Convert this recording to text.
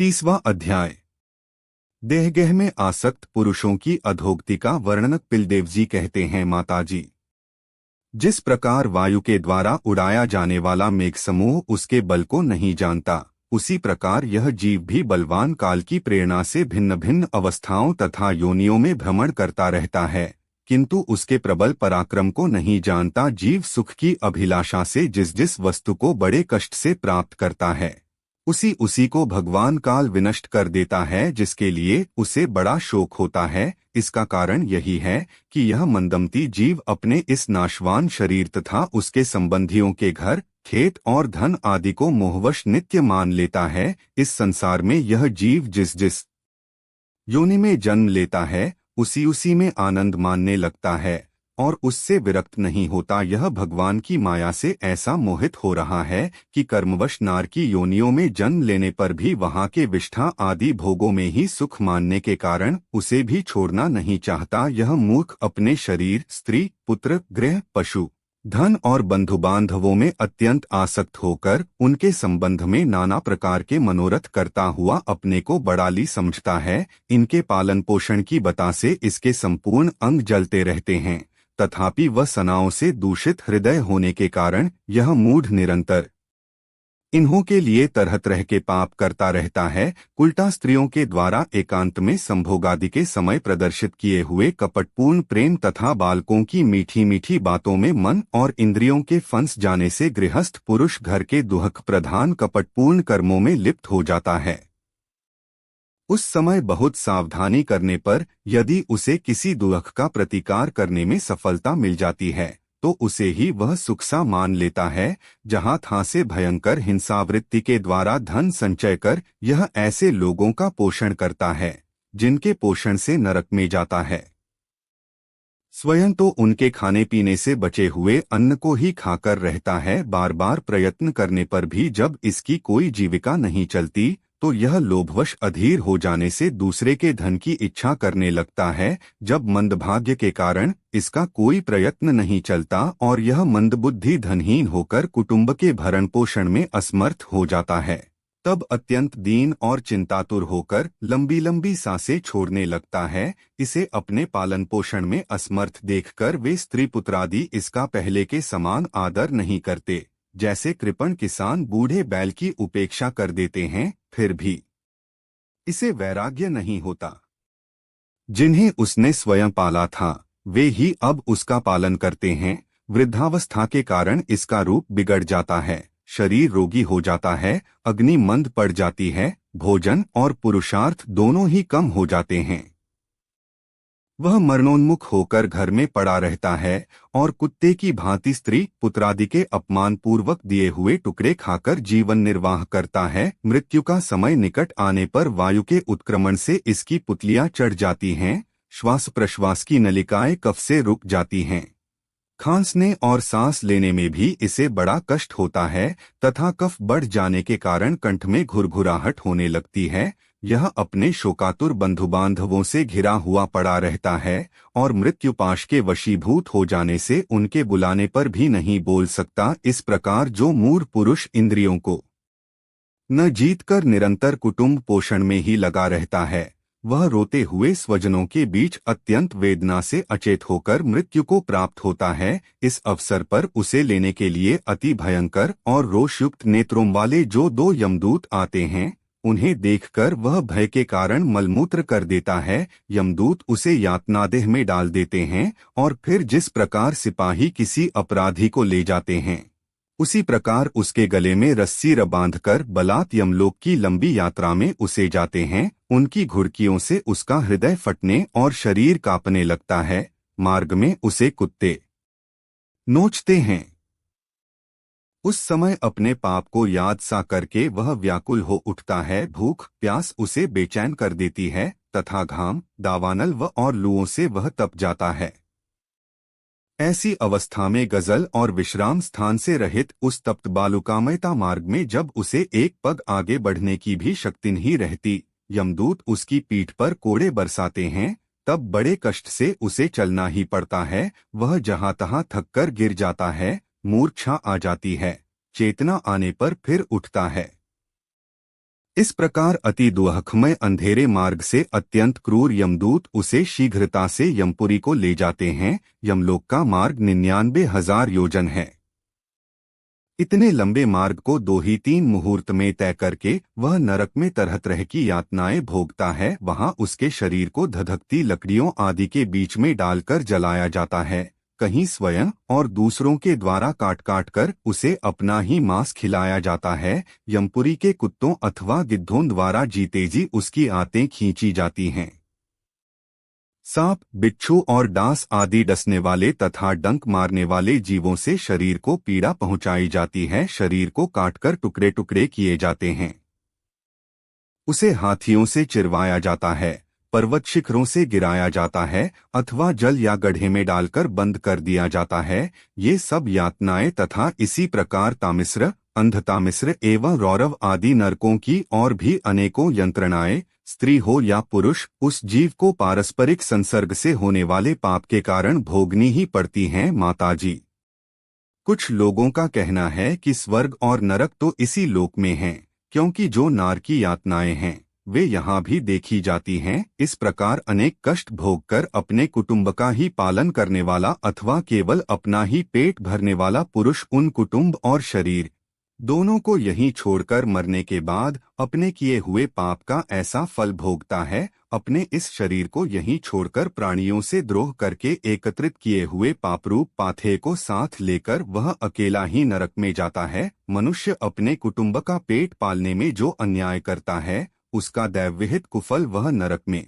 30वां अध्याय। देहगेह में आसक्त पुरुषों की अधोगति का वर्णन पिलदेव जी कहते हैं। माताजी, जिस प्रकार वायु के द्वारा उड़ाया जाने वाला मेघ समूह उसके बल को नहीं जानता, उसी प्रकार यह जीव भी बलवान काल की प्रेरणा से भिन्न भिन्न अवस्थाओं तथा योनियों में भ्रमण करता रहता है, किंतु उसके प्रबल पराक्रम को नहीं जानता। जीव सुख की अभिलाषा से जिस जिस वस्तु को बड़े कष्ट से प्राप्त करता है, उसी उसी को भगवान काल विनष्ट कर देता है, जिसके लिए उसे बड़ा शोक होता है। इसका कारण यही है कि यह मंदमती जीव अपने इस नाशवान शरीर तथा उसके संबंधियों के घर, खेत और धन आदि को मोहवश नित्य मान लेता है। इस संसार में यह जीव जिस जिस योनि में जन्म लेता है, उसी उसी में आनंद मानने लगता है और उससे विरक्त नहीं होता। यह भगवान की माया से ऐसा मोहित हो रहा है कि कर्मवश नार की योनियों में जन्म लेने पर भी वहाँ के विष्ठा आदि भोगों में ही सुख मानने के कारण उसे भी छोड़ना नहीं चाहता। यह मूर्ख अपने शरीर, स्त्री, पुत्र, गृह, पशु, धन और बंधु बांधवों में अत्यंत आसक्त होकर उनके संबंध में नाना प्रकार के मनोरथ करता हुआ अपने को बड़ाली समझता है। इनके पालन पोषण की बता से इसके संपूर्ण अंग जलते रहते हैं, तथापि वह सनाओं से दूषित हृदय होने के कारण यह मूढ़ निरंतर इन्हों के लिए तरह तरह के पाप करता रहता है। उल्टा स्त्रियों के द्वारा एकांत में संभोगादि के समय प्रदर्शित किए हुए कपटपूर्ण प्रेम तथा बालकों की मीठी मीठी बातों में मन और इंद्रियों के फंस जाने से गृहस्थ पुरुष घर के दुहक प्रधान कपटपूर्ण कर्मों में लिप्त हो जाता है। उस समय बहुत सावधानी करने पर यदि उसे किसी दुख का प्रतिकार करने में सफलता मिल जाती है, तो उसे ही वह सुख सा मान लेता है। जहाँ था से भयंकर हिंसावृत्ति के द्वारा धन संचय कर यह ऐसे लोगों का पोषण करता है जिनके पोषण से नरक में जाता है। स्वयं तो उनके खाने पीने से बचे हुए अन्न को ही खाकर रहता है। बार बार प्रयत्न करने पर भी जब इसकी कोई जीविका नहीं चलती, तो यह लोभवश अधीर हो जाने से दूसरे के धन की इच्छा करने लगता है। जब मंदभाग्य के कारण इसका कोई प्रयत्न नहीं चलता और यह मंदबुद्धि धनहीन होकर कुटुंब के भरण पोषण में असमर्थ हो जाता है, तब अत्यंत दीन और चिंतातुर होकर लंबी लंबी सांसें छोड़ने लगता है। इसे अपने पालन पोषण में असमर्थ देखकर वे स्त्री पुत्रादि इसका पहले के समान आदर नहीं करते। जैसे कृपण किसान बूढ़े बैल की उपेक्षा कर देते हैं, फिर भी इसे वैराग्य नहीं होता। जिन्हें उसने स्वयं पाला था वे ही अब उसका पालन करते हैं। वृद्धावस्था के कारण इसका रूप बिगड़ जाता है, शरीर रोगी हो जाता है, अग्नि मंद पड़ जाती है, भोजन और पुरुषार्थ दोनों ही कम हो जाते हैं। वह मरणोन्मुख होकर घर में पड़ा रहता है और कुत्ते की भांति स्त्री पुत्रादि के अपमान पूर्वक दिए हुए टुकड़े खाकर जीवन निर्वाह करता है। मृत्यु का समय निकट आने पर वायु के उत्क्रमण से इसकी पुतलियां चढ़ जाती हैं, श्वास प्रश्वास की नलिकाएं कफ से रुक जाती हैं, खांसने और सांस लेने में भी इसे बड़ा कष्ट होता है तथा कफ बढ़ जाने के कारण कंठ में घुरघुराहट होने लगती है। यह अपने शोकातुर बंधु बांधवों से घिरा हुआ पड़ा रहता है और मृत्युपाश के वशीभूत हो जाने से उनके बुलाने पर भी नहीं बोल सकता। इस प्रकार जो मूढ़ पुरुष इंद्रियों को न जीतकर निरंतर कुटुंब पोषण में ही लगा रहता है, वह रोते हुए स्वजनों के बीच अत्यंत वेदना से अचेत होकर मृत्यु को प्राप्त होता है। इस अवसर पर उसे लेने के लिए अति भयंकर और रोषयुक्त नेत्रों वाले जो दो यमदूत आते हैं, उन्हें देखकर वह भय के कारण मलमूत्र कर देता है। यमदूत उसे यातनादेह में डाल देते हैं और फिर जिस प्रकार सिपाही किसी अपराधी को ले जाते हैं, उसी प्रकार उसके गले में रस्सी बांधकर बलात् यमलोक की लंबी यात्रा में उसे जाते हैं। उनकी घुड़कियों से उसका हृदय फटने और शरीर कांपने लगता है। मार्ग में उसे कुत्ते नोचते हैं। उस समय अपने पाप को याद सा करके वह व्याकुल हो उठता है। भूख प्यास उसे बेचैन कर देती है तथा घाम, दावानल और लुओं से वह तप जाता है। ऐसी अवस्था में गजल और विश्राम स्थान से रहित उस तप्त बालुकामयता मार्ग में जब उसे एक पग आगे बढ़ने की भी शक्ति नहीं रहती, यमदूत उसकी पीठ पर कोड़े बरसाते हैं, तब बड़े कष्ट से उसे चलना ही पड़ता है। वह जहाँ तहाँ थककर गिर जाता है, मूर्छा आ जाती है, चेतना आने पर फिर उठता है। इस प्रकार अति दुःखमय अंधेरे मार्ग से अत्यंत क्रूर यमदूत उसे शीघ्रता से यमपुरी को ले जाते हैं। यमलोक का मार्ग 99,000 योजन है। इतने लंबे मार्ग को 2 ही 3 मुहूर्त में तय करके वह नरक में तरह तरह की यातनाएं भोगता है। वहां उसके शरीर को धधकती लकड़ियों आदि के बीच में डालकर जलाया जाता है। कहीं स्वयं और दूसरों के द्वारा काट काट कर उसे अपना ही मांस खिलाया जाता है। यमपुरी के कुत्तों अथवा गिद्धों द्वारा जीते जी उसकी आंतें खींची जाती हैं। सांप, बिच्छू और डांस आदि डसने वाले तथा डंक मारने वाले जीवों से शरीर को पीड़ा पहुंचाई जाती है। शरीर को काटकर टुकड़े टुकड़े किए जाते हैं। उसे हाथियों से चिरवाया जाता है, पर्वत शिखरों से गिराया जाता है अथवा जल या गड्ढे में डालकर बंद कर दिया जाता है। ये सब यातनाएं तथा इसी प्रकार तामिस्र, अंधतामिस्र एवं रौरव आदि नरकों की और भी अनेकों यंत्रणाएं, स्त्री हो या पुरुष, उस जीव को पारस्परिक संसर्ग से होने वाले पाप के कारण भोगनी ही पड़ती हैं। माताजी, कुछ लोगों का कहना है कि स्वर्ग और नरक तो इसी लोक में हैं, क्योंकि जो नार की यातनाएं हैं वे यहाँ भी देखी जाती हैं। इस प्रकार अनेक कष्ट भोगकर अपने कुटुंब का ही पालन करने वाला अथवा केवल अपना ही पेट भरने वाला पुरुष उन कुटुंब और शरीर दोनों को यहीं छोड़कर मरने के बाद अपने किए हुए पाप का ऐसा फल भोगता है। अपने इस शरीर को यहीं छोड़कर प्राणियों से द्रोह करके एकत्रित किए हुए पापरूप पाथे को साथ लेकर वह अकेला ही नरक में जाता है। मनुष्य अपने कुटुंब का पेट पालने में जो अन्याय करता है उसका दैवविहित कुफल वह नरक में